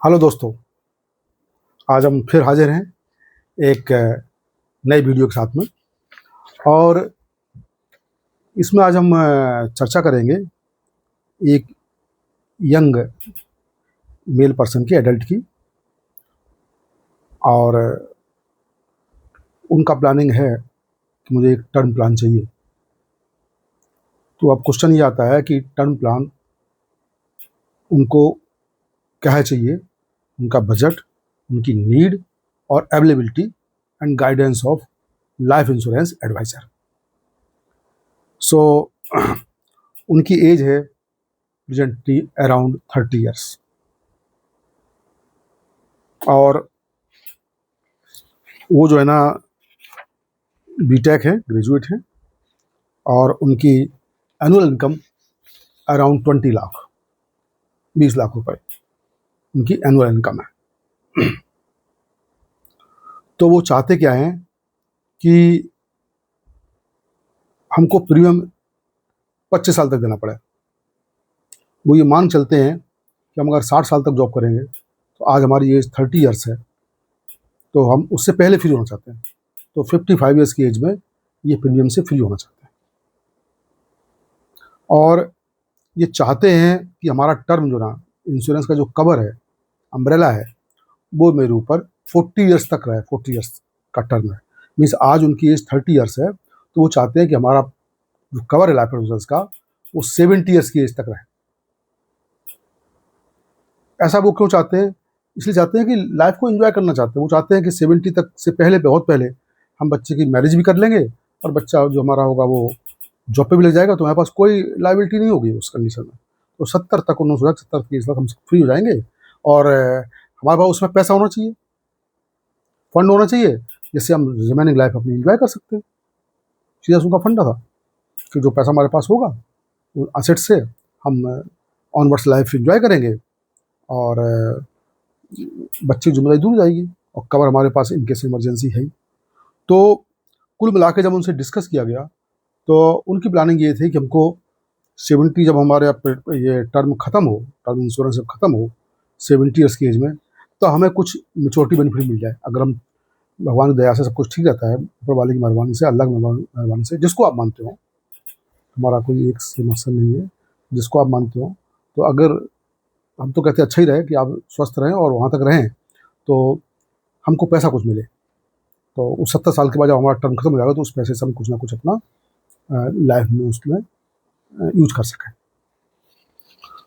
Hello दोस्तों, आज हम फिर हाजिर हैं एक नई वीडियो के साथ में। और इसमें आज हम चर्चा करेंगे एक यंग मेल पर्सन की, एडल्ट की। और उनका प्लानिंग है कि मुझे एक टर्म प्लान चाहिए। तो अब क्वेश्चन ये आता है कि टर्म प्लान उनको क्या चाहिए, उनका बजट, उनकी नीड और availability and guidance of life insurance advisor. So उनकी एज है प्रेजेंटली अराउंड 30 ईयर्स। और वो जो है ना, बीटेक है, ग्रेजुएट है। और उनकी annual income around 20 lakh, 20 lakh रुपए उनकी एनुअल इनकम है। तो वो चाहते क्या हैं कि हमको प्रीमियम 25 साल तक देना पड़े। वो ये मान चलते हैं कि हम अगर 60 साल तक जॉब करेंगे, तो आज हमारी एज 30 ईयर्स है, तो हम उससे पहले फ्री होना चाहते हैं। तो 55 ईयर्स की एज में ये प्रीमियम से फ्री होना चाहते हैं। और ये चाहते हैं कि हमारा टर्म जो ना, इंश्योरेंस का जो कवर है, अम्ब्रेला है, वो मेरे ऊपर 40 ईयर्स तक रहे। 40 ईयर्स का टर्म है, मीन्स आज उनकी एज 30 ईयर्स है, तो वो चाहते हैं कि हमारा जो कवर है लाइफ इंश्योरेंस का, वो 70 ईयर्स की एज तक रहे। ऐसा वो क्यों चाहते हैं? इसलिए चाहते हैं कि लाइफ को एंजॉय करना चाहते हैं। वो चाहते हैं कि 70 तक से पहले, बहुत पहले, हम बच्चे की मैरिज भी कर लेंगे, और बच्चा जो हमारा होगा वो जॉब पे भी लग जाएगा, तो हमारे पास कोई लाइबिलिटी नहीं होगी उस कंडीशन में। तो 70 तक, उन्होंने सोचा 70 की इस वक्त हम फ्री हो जाएंगे। और हमारे पास उसमें पैसा होना चाहिए, फंड होना चाहिए, जिससे हम रिमेनिंग लाइफ अपनी एंजॉय कर सकते हैं। सीधा उनका फंडा था कि जो पैसा हमारे पास होगा, उन असेट से हम ऑनवर्ड्स लाइफ एंजॉय करेंगे, और बच्चे की जिम्मेदारी दूर हो जाएगी, और कवर हमारे पास इन केस इमरजेंसी है ही। तो कुल मिला के जब उनसे डिस्कस किया गया, तो उनकी प्लानिंग ये थी कि हमको 70, जब हमारे ये टर्म ख़त्म हो, टर्म इंश्योरेंस जब ख़त्म हो 70 ईयर्स की एज में, तो हमें कुछ मेच्योरिटी बेनिफिट मिल जाए। अगर हम, भगवान की दया से सब कुछ ठीक रहता है, ऊपर वाले की मेहरबानी से, अल्लाह की मेहरबानी से, जिसको आप मानते हो, हमारा कोई एक से मकसद नहीं है, जिसको आप मानते हो। तो अगर, हम तो कहते हैं अच्छा ही रहे कि आप स्वस्थ रहें और वहाँ तक रहें, तो हमको पैसा कुछ मिले। तो उस 70 साल के बाद जब हमारा टर्म खत्म हो जाएगा, तो उस पैसे से हम कुछ ना कुछ अपना लाइफ में उसमें यूज कर सकें।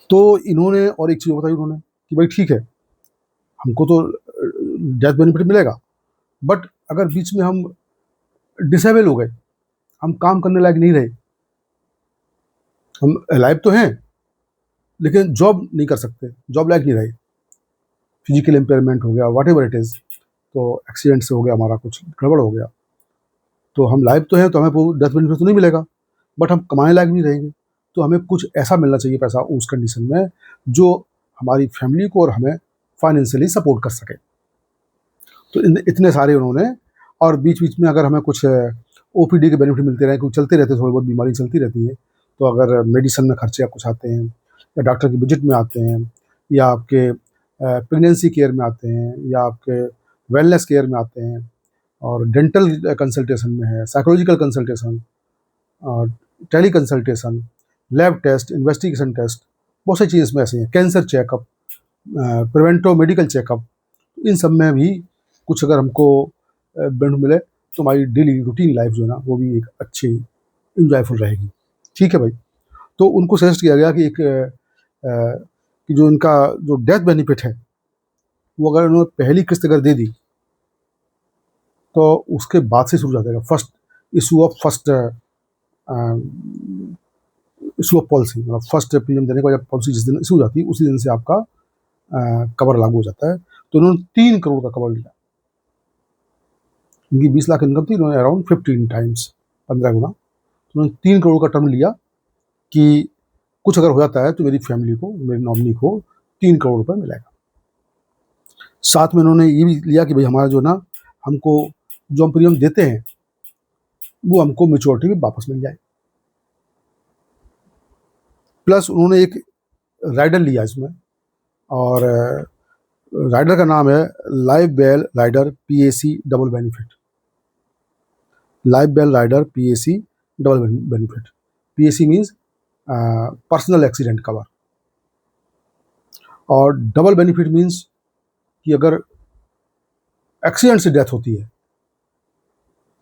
तो इन्होंने और एक चीज़ बताई उन्होंने कि भाई ठीक है, हमको तो डेथ बेनिफिट मिलेगा, बट अगर बीच में हम डिसेबल हो गए, हम काम करने लायक नहीं रहे, हम लाइफ तो हैं लेकिन जॉब नहीं कर सकते, जॉब लायक नहीं रहे, फिजिकल इम्पेयरमेंट हो गया, वॉट एवर इट इज़, तो एक्सीडेंट से हो गया, हमारा कुछ गड़बड़ हो गया, तो हम लाइफ तो हैं, तो हमें वो डेथ बेनिफिट तो नहीं मिलेगा, बट हम कमाने लायक नहीं रहेंगे। तो हमें कुछ ऐसा मिलना चाहिए पैसा उस कंडीशन में, जो हमारी फैमिली को और हमें फाइनेंशियली सपोर्ट कर सके। तो इतने सारे उन्होंने, और बीच बीच में अगर हमें कुछ ओपीडी के बेनिफिट मिलते रहे, कुछ चलते रहते, थोड़ी बहुत बीमारी चलती रहती है, तो अगर मेडिसिन में खर्चे या कुछ आते हैं, या डॉक्टर की विजिट में आते हैं, या आपके प्रेगनेंसी केयर में आते हैं, या आपके वेलनेस केयर में आते हैं, और डेंटल कंसल्टेशन में है, साइकोलॉजिकल कंसल्टेशन, और tele consultation, lab test, investigation test, बहुत सारी चीज़ें इसमें ऐसी हैं, cancer checkup, preventive medical checkup, इन सब में भी कुछ अगर हमको बेनिफिट मिले, तो हमारी डेली रूटीन लाइफ जो है ना, वो भी एक अच्छी इंजॉयफुल रहेगी। ठीक है भाई। तो उनको सजेस्ट किया गया कि एक कि जो इनका जो डेथ बेनिफिट है, वो अगर उन्होंने पहली किस्त अगर दे दी, तो उसके बाद से शुरू हो जाएगा फर्स्ट इशू ऑफ पॉलिसी, मतलब फर्स्ट प्रीमियम देने के बाद जब पॉलिसी जिस दिन इशू हो जाती है, उसी दिन से आपका कवर लागू हो जाता है। तो उन्होंने 3 करोड़ का कवर लिया। उनकी 20 लाख इनकम थी, उन्होंने अराउंड 15 टाइम्स, 15 गुना, तो उन्होंने 3 करोड़ का टर्म लिया कि कुछ अगर हो जाता है तो मेरी फैमिली को, मेरी नॉमिनी को 3 करोड़ रुपये मिलेगा। साथ में उन्होंने ये भी लिया कि भाई हमारा जो ना, हमको जो हम प्रीमियम देते हैं, वो हमको मेच्योरिटी में वापस मिल जाए। प्लस उन्होंने एक राइडर लिया इसमें, और राइडर का नाम है life bell rider PAC double benefit. Life bell rider PAC double benefit. PAC means personal accident cover, और डबल बेनिफिट मीन्स कि अगर एक्सीडेंट से डेथ होती है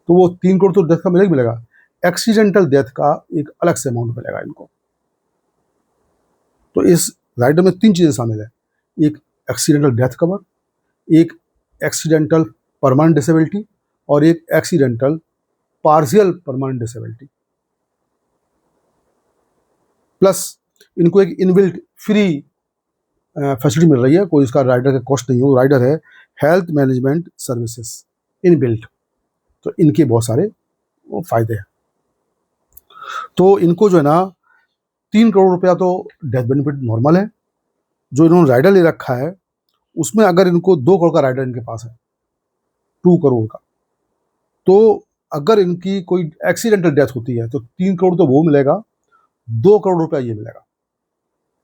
तो वो 3 करोड़ तो डेथ का मिलेगा, एक्सीडेंटल डेथ का एक अलग से अमाउंट मिलेगा इनको। तो इस राइडर में 3 चीज़ें शामिल है, एक एक्सीडेंटल डेथ कवर, एक एक्सीडेंटल परमानेंट डिसेबिलिटी, और एक accidental partial permanent disability. Plus इनको एक इनबिल्ट फ्री फैसिलिटी मिल रही है, कोई इसका राइडर का कॉस्ट नहीं हो। राइडर है हेल्थ मैनेजमेंट सर्विसेज इनबिल्ट। तो इनके बहुत सारे फायदे हैं। तो इनको जो है ना 3 करोड़ रुपया तो डेथ बेनिफिट नॉर्मल है। जो इन्होंने राइडर ले रखा है उसमें अगर इनको 2 करोड़ का राइडर इनके पास है, 2 करोड़ का, तो अगर इनकी कोई एक्सीडेंटल डेथ होती है तो 3 करोड़ तो वो मिलेगा, 2 करोड़ रुपया ये मिलेगा।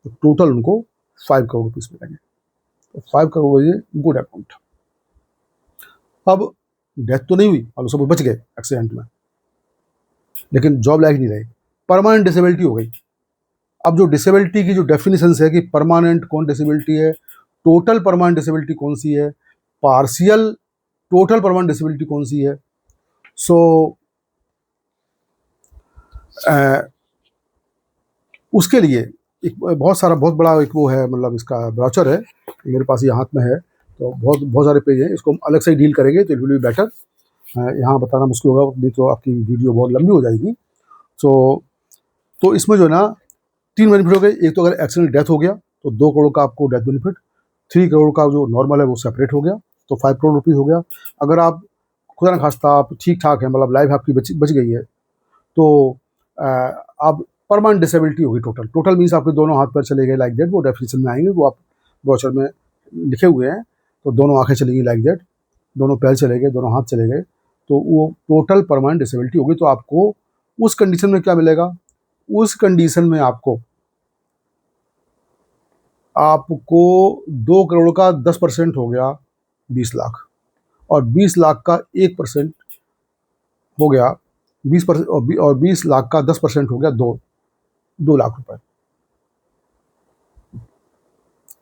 तो टोटल उनको 5 करोड़ रुपीज मिलेंगे। तो 5 करोड़ ये गुड अमाउंट। अब डेथ तो नहीं हुई और सब बच गए एक्सीडेंट में, लेकिन जॉब लायक नहीं रहे, परमानेंट डिसेबिलिटी हो गई। अब जो डिसेबिलिटी की जो डेफिनेशन है कि परमानेंट कौन डिसेबिलिटी है, टोटल परमानेंट डिसेबिलिटी कौन सी है, पार्शियल टोटल परमानेंट डिसेबिलिटी कौन सी है। सो उसके लिए एक बहुत बड़ा एक वो है, मतलब इसका ब्राउचर है, मेरे पास ये हाथ में है। तो बहुत सारे पेज हैं, इसको हम अलग से ही डील करेंगे तो इट विल बी बेटर। यहाँ बताना मुश्किल होगा, नहीं तो आपकी वीडियो बहुत लंबी हो जाएगी। तो इसमें जो है ना 3 बेनिफिट हो गए। एक तो अगर एक्सीडेंट डेथ हो गया तो 2 करोड़ का आपको डेथ बेनिफिट, 3 करोड़ का जो नॉर्मल है वो सेपरेट हो गया, तो 5 करोड़ रुपीज़ हो गया। अगर आप खुदा न खास्ता आप ठीक ठाक है, मतलब लाइफ आपकी बच गई है, तो आप परमानेंट डिसेबिलिटी होगी। टोटल मीन्स आपके दोनों हाथ पैर चले गए लाइक दैट, वो डेफिनेशन में आएंगे, वो आप ब्रोचर में लिखे हुए हैं। तो दोनों आंखें चली गई लाइक दैट, दोनों पैर चले गए, दोनों हाथ चले गए, तो वो टोटल परमानेंट डिसेबिलिटी होगी। तो आपको उस कंडीशन में क्या मिलेगा, उस कंडीशन में आपको 2 करोड़ का 10% हो गया 20 लाख, और 20 लाख का 1% हो गया 20%, और 20 लाख का 10% हो गया 2 लाख रुपए।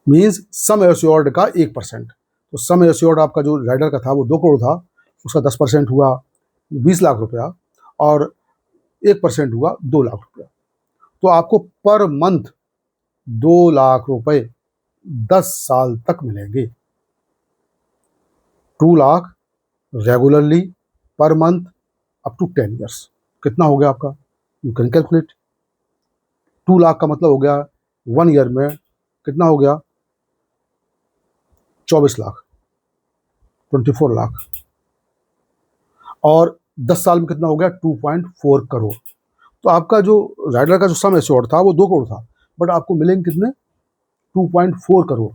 मीन्स सम एश्योर्ड का 1%। तो सम एश्योर्ड आपका जो राइडर का था वो 2 करोड़ था, उसका 10% हुआ 20 लाख रुपया, और 1% हुआ 2 लाख रुपया। तो आपको पर मंथ 2 लाख रुपए 10 साल तक मिलेंगे। 2 लाख रेगुलरली पर मंथ अप टू 10 ईयर्स। कितना हो गया आपका, यू कैन कैलकुलेट। 2 लाख का मतलब हो गया 1 ईयर में कितना हो गया, 24 लाख, 24 लाख, और 10 साल में कितना हो गया 2.4 करोड़। तो आपका जो राइडर का जो सम एश्योर्ड था वो 2 करोड़ था, बट आपको मिलेंगे कितने, 2.4 करोड़,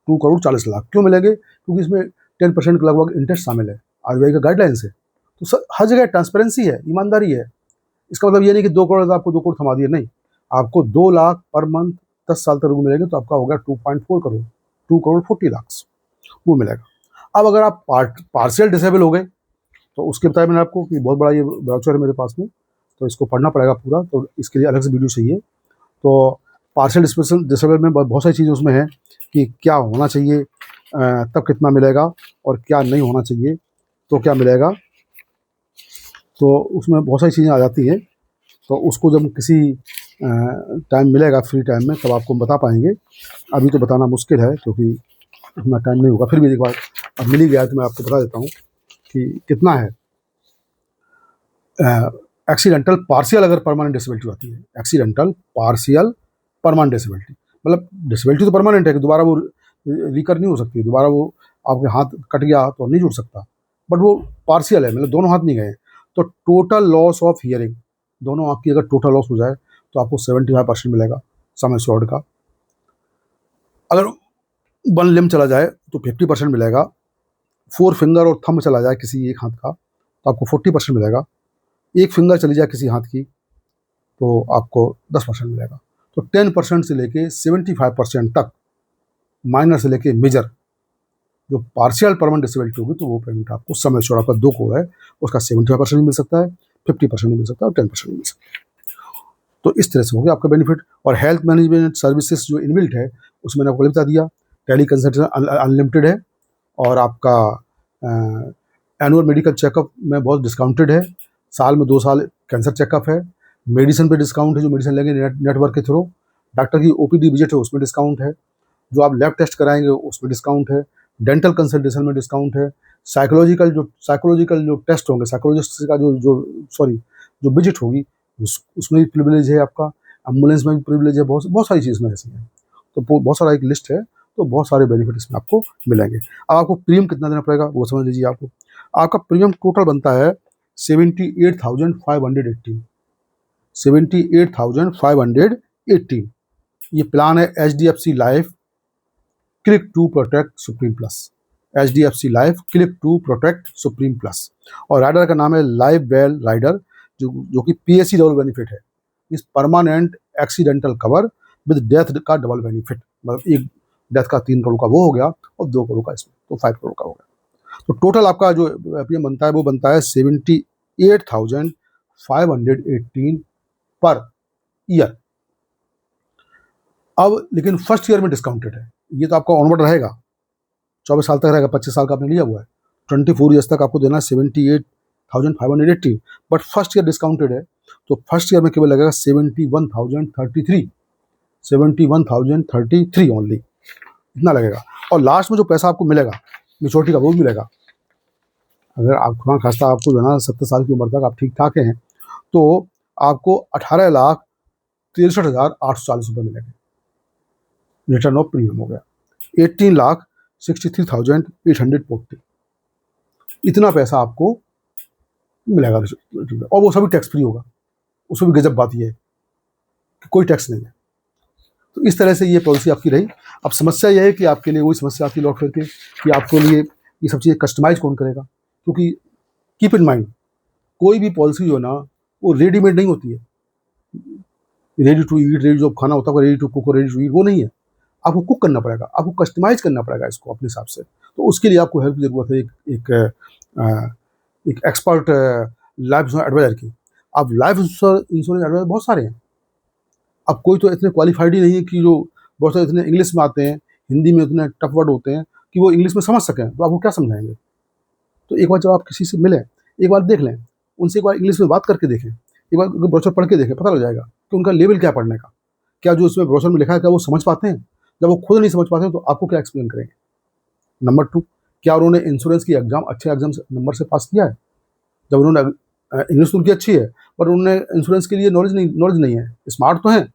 2 करोड़ 40 लाख। क्यों मिलेंगे, क्योंकि इसमें 10% के लगभग इंटरेस्ट शामिल है RBI का गाइडलाइन से। तो हर जगह ट्रांसपेरेंसी है, ईमानदारी है। इसका मतलब ये नहीं कि 2 करोड़ तो आपको 2 करोड़ थमा दिए, नहीं, आपको 2 लाख पर मंथ 10 साल तक मिलेंगे, तो आपका हो गया 2.4 करोड़, 2 करोड़ 40 लाख वो मिलेगा। अब अगर आप पार्शियल डिसेबल हो गए तो उसके बताया मैंने आपको कि बहुत बड़ा ये ब्राउचर है मेरे पास में, तो इसको पढ़ना पड़ेगा पूरा, तो इसके लिए अलग से वीडियो चाहिए। तो पार्शियल डिसेबल में बहुत सारी चीज़ें उसमें हैं कि क्या होना चाहिए, तब कितना मिलेगा, और क्या नहीं होना चाहिए तो क्या मिलेगा। तो उसमें बहुत सारी चीज़ें आ जाती हैं, तो उसको जब किसी टाइम मिलेगा फ्री टाइम में तब आपको हम बता पाएंगे। अभी तो बताना मुश्किल है क्योंकि इतना टाइम नहीं होगा। फिर भी एक बार अब मिल ही गया तो मैं आपको बता देता हूँ कि कितना है। एक्सीडेंटल पार्शियल अगर परमानेंट डिसेबिलिटी होती है, एक्सीडेंटल पार्शियल परमानेंट डिसेबिलिटी, मतलब डिसेबिलिटी तो परमानेंट है कि दोबारा वो रिकर नहीं हो सकती, दोबारा वो आपके हाथ कट गया तो नहीं जुड़ सकता, बट वो पार्शियल है, मतलब दोनों हाथ नहीं गए। तो टोटल लॉस ऑफ हियरिंग, दोनों आँख की अगर टोटल लॉस हो जाए तो आपको 75% मिलेगा सम एश्योर्ड का। अगर 1 लिम्ब चला जाए तो 50% मिलेगा। 4 फिंगर और थंब चला जाए किसी एक हाथ का तो आपको 40% मिलेगा। 1 फिंगर चली जाए किसी हाथ की तो आपको 10% मिलेगा। तो 10% से लेके 75% तक, माइनर से लेके मेजर, जो पार्शियल परमानेंट डिसेबिलिटी होगी तो वो पेमेंट आपको सम एश्योर्ड आपका 2 करोड़ है उसका 75% मिल सकता है, 50% मिल सकता है और 10% मिल सकता है। तो इस तरह से हो गया आपका बेनिफिट। और हेल्थ मैनेजमेंट सर्विसेज जो इनबिल्ट है उसमें मैंने आपको बता दिया, टेली कंसल्टेशन अनलिमिटेड है और आपका एनुअल मेडिकल चेकअप में बहुत डिस्काउंटेड है, साल में 2 साल कैंसर चेकअप है, मेडिसिन पे डिस्काउंट है जो मेडिसिन लेंगे नेटवर्क के थ्रू, डॉक्टर की ओपीडी विजिट है उसमें डिस्काउंट है, जो आप लैब टेस्ट कराएंगे उसमें डिस्काउंट है, डेंटल कंसल्टेशन में डिस्काउंट है, साइकोलॉजिकल जो टेस्ट होंगे, साइकोलॉजिस्ट का जो विजिट होगी उसमें भी प्रिविलेज है आपका, एम्बुलेंस में भी प्रिविलेज है, बहुत बहुत सारी चीज़ में ऐसी है। तो बहुत सारा एक लिस्ट है, तो बहुत सारे बेनिफिट इसमें आपको मिलेंगे। अब आपको प्रीमियम कितना देना पड़ेगा वो समझ लीजिए। आपका प्रीमियम टोटल बनता है 78,518, 78,518। ये प्लान है HDFC life click to protect supreme plus, HDFC life click to protect supreme plus. और राइडर का नाम है लाइफ वेल राइडर, जो कि PSC डबल बेनिफिट है, इस permanent accidental cover with death का डबल बेनिफिट, मतलब एक डेथ का 3 करोड़ का वो हो गया और 2 करोड़ का इसमें तो 5 करोड़ का हो गया। तो टोटल आपका जो प्रीमियम बनता है वो बनता है 78,518 पर ईयर। अब लेकिन फर्स्ट ईयर में डिस्काउंटेड है, ये तो आपका ऑनवर्ड रहेगा, 24 साल तक रहेगा, 25 साल का आपने लिया हुआ है, 24 ईयर्स तक आपको देना है 78,518, बट फर्स्ट ईयर डिस्काउंटेड है, तो फर्स्ट ईयर में केवल लगेगा 71,033 ओनली, इतना लगेगा। और लास्ट में जो पैसा आपको मिलेगा मेच्योरिटी का वो मिलेगा, अगर आप खुदा खास्ता आपको जो है ना 70 साल की उम्र तक आप ठीक ठाक हैं तो आपको 18,63,840 रुपये मिलेंगे, रिटर्न ऑफ प्रीमियम हो गया। 18,63,840, इतना पैसा आपको मिलेगा और वो सभी टैक्स फ्री होगा। उसमें भी गजब बात ये है कि कोई टैक्स नहीं है। तो इस तरह से ये पॉलिसी आपकी रही। अब समस्या यह है कि आपके लिए वही समस्या आती लौट करके कि आपके लिए ये सब चीज़ें कस्टमाइज कौन करेगा, क्योंकि कीप इन माइंड कोई भी पॉलिसी जो है ना वो रेडीमेड नहीं होती है, रेडी टू ईट, रेडी जो खाना होता है रेडी टू कुक और रेडी टू ईट वो नहीं है, आपको कुक करना पड़ेगा, आपको कस्टमाइज करना पड़ेगा इसको अपने हिसाब से। तो उसके लिए आपको हेल्प की ज़रूरत है एक एक्सपर्ट लाइफ इंश्योरेंस एडवाइजर की। अब लाइफ इंश्योरेंस एडवाइजर बहुत सारे हैं, अब कोई तो इतने क्वालिफाइड ही नहीं है कि जो बहुत सारे इतने इंग्लिश में आते हैं, हिंदी में इतने टफ वर्ड होते हैं कि वो इंग्लिश में समझ सकें, तो आपको क्या समझाएंगे। तो एक बार जब आप किसी से मिलें, एक बार देख लें, उनसे एक बार इंग्लिश में बात करके देखें, एक बार ब्रोशर पढ़ के देखें, पता लग जाएगा कि उनका लेवल क्या पढ़ने का, क्या जो उसमें ब्रोशर में लिखा है क्या वो समझ पाते हैं। जब वो खुद नहीं समझ पाते हैं तो आपको क्या एक्सप्लेन करेंगे। नंबर 2, क्या उन्होंने इंश्योरेंस की एग्जाम अच्छे एग्जाम नंबर से पास किया है। जब उन्होंने इंग्लिश उनकी अच्छी है पर उन्होंने इंश्योरेंस के लिए नॉलेज नहीं है, स्मार्ट तो हैं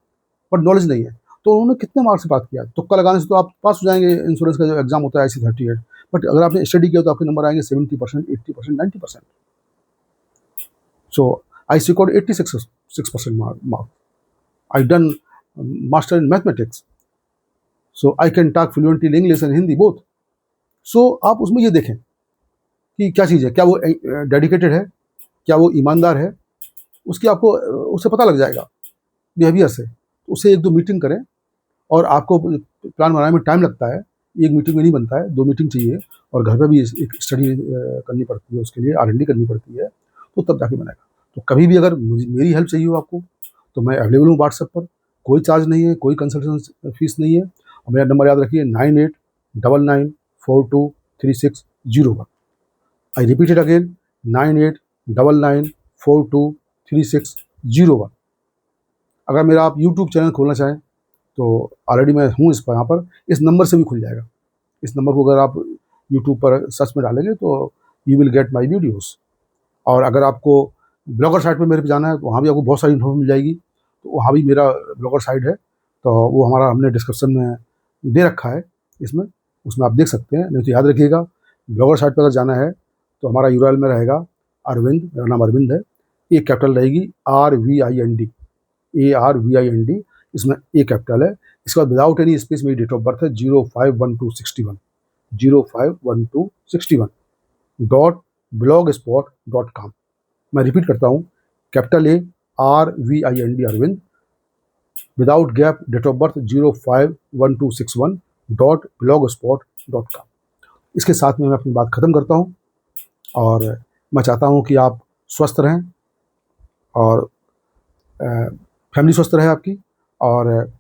बट नॉलेज नहीं है, तो उन्होंने कितने मार्क्स से पास किया। तुक्का लगाने से तो आप पास हो जाएंगे इंश्योरेंस का जो एग्जाम होता है IC38, बट अगर आपने स्टडी किया तो आपके नंबर आएंगे 70%, 80%, 90%। सो I scored 86% mark. I done master in mathematics, so I can talk fluently in English and Hindi both. So आप उसमें ये देखें कि क्या चीज़ है, क्या वो डेडिकेटेड है, क्या वो ईमानदार है, उसकी आपको उससे पता लग जाएगा बिहेवियर से। तो उससे 1-2 मीटिंग करें, और आपको प्लान बनाने में टाइम लगता है, एक मीटिंग में नहीं बनता है, 2 मीटिंग चाहिए, और घर पे भी एक स्टडी करनी पड़ती है, उसके लिए R&D करनी पड़ती है, तो तब जाके बनेगा। तो कभी भी अगर मेरी हेल्प चाहिए हो आपको तो मैं अवेलेबल हूँ व्हाट्सएप पर, कोई चार्ज नहीं है, कोई कंसल्टेशन फीस नहीं है। और मेरा नंबर याद रखिए 9899423601। I repeat it again 9899423601। अगर मेरा आप यूट्यूब चैनल खोलना चाहें तो ऑलरेडी मैं हूँ इस पर, यहाँ पर इस नंबर से भी खुल जाएगा। इस नंबर को अगर आप यूट्यूब पर सर्च में डालेंगे तो you will get my videos. और अगर आपको ब्लॉगर साइट पे मेरे पे जाना है तो वहाँ भी आपको बहुत सारी इन्फॉर्मेशन मिल जाएगी। तो वहाँ भी मेरा ब्लॉगर साइट है, तो वो हमारा हमने डिस्क्रिप्शन में दे रखा है इसमें, उसमें आप देख सकते हैं। नहीं तो याद रखिएगा, ब्लॉगर साइट पर अगर जाना है तो हमारा URL में रहेगा अरविंद, मेरा नाम अरविंद है, ए कैपिटल रहेगी RVIND, ARVIND, इसमें ए कैपिटल है। इसके बाद विदाउट एनी स्पेस मेरी डेट ऑफ बर्थ है 05/12/61 मैं रिपीट करता हूँ, capital ARVIND Arvind, without gap, date of birth 05/12/61.blogspot.com। इसके साथ में मैं अपनी बात ख़त्म करता हूँ और मैं चाहता हूँ कि आप स्वस्थ रहें और फैमिली स्वस्थ रहे आपकी, और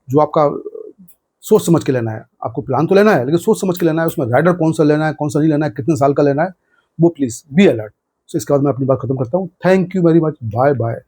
जो आपका सोच समझ के लेना है, आपको प्लान तो लेना है लेकिन सोच समझ के लेना है, उसमें राइडर कौन सा लेना है कौन सा नहीं लेना है, कितने साल का लेना है, वो प्लीज़ बी अलर्ट। सो इसके बाद मैं अपनी बात ख़त्म करता हूँ। Thank you very much, bye bye.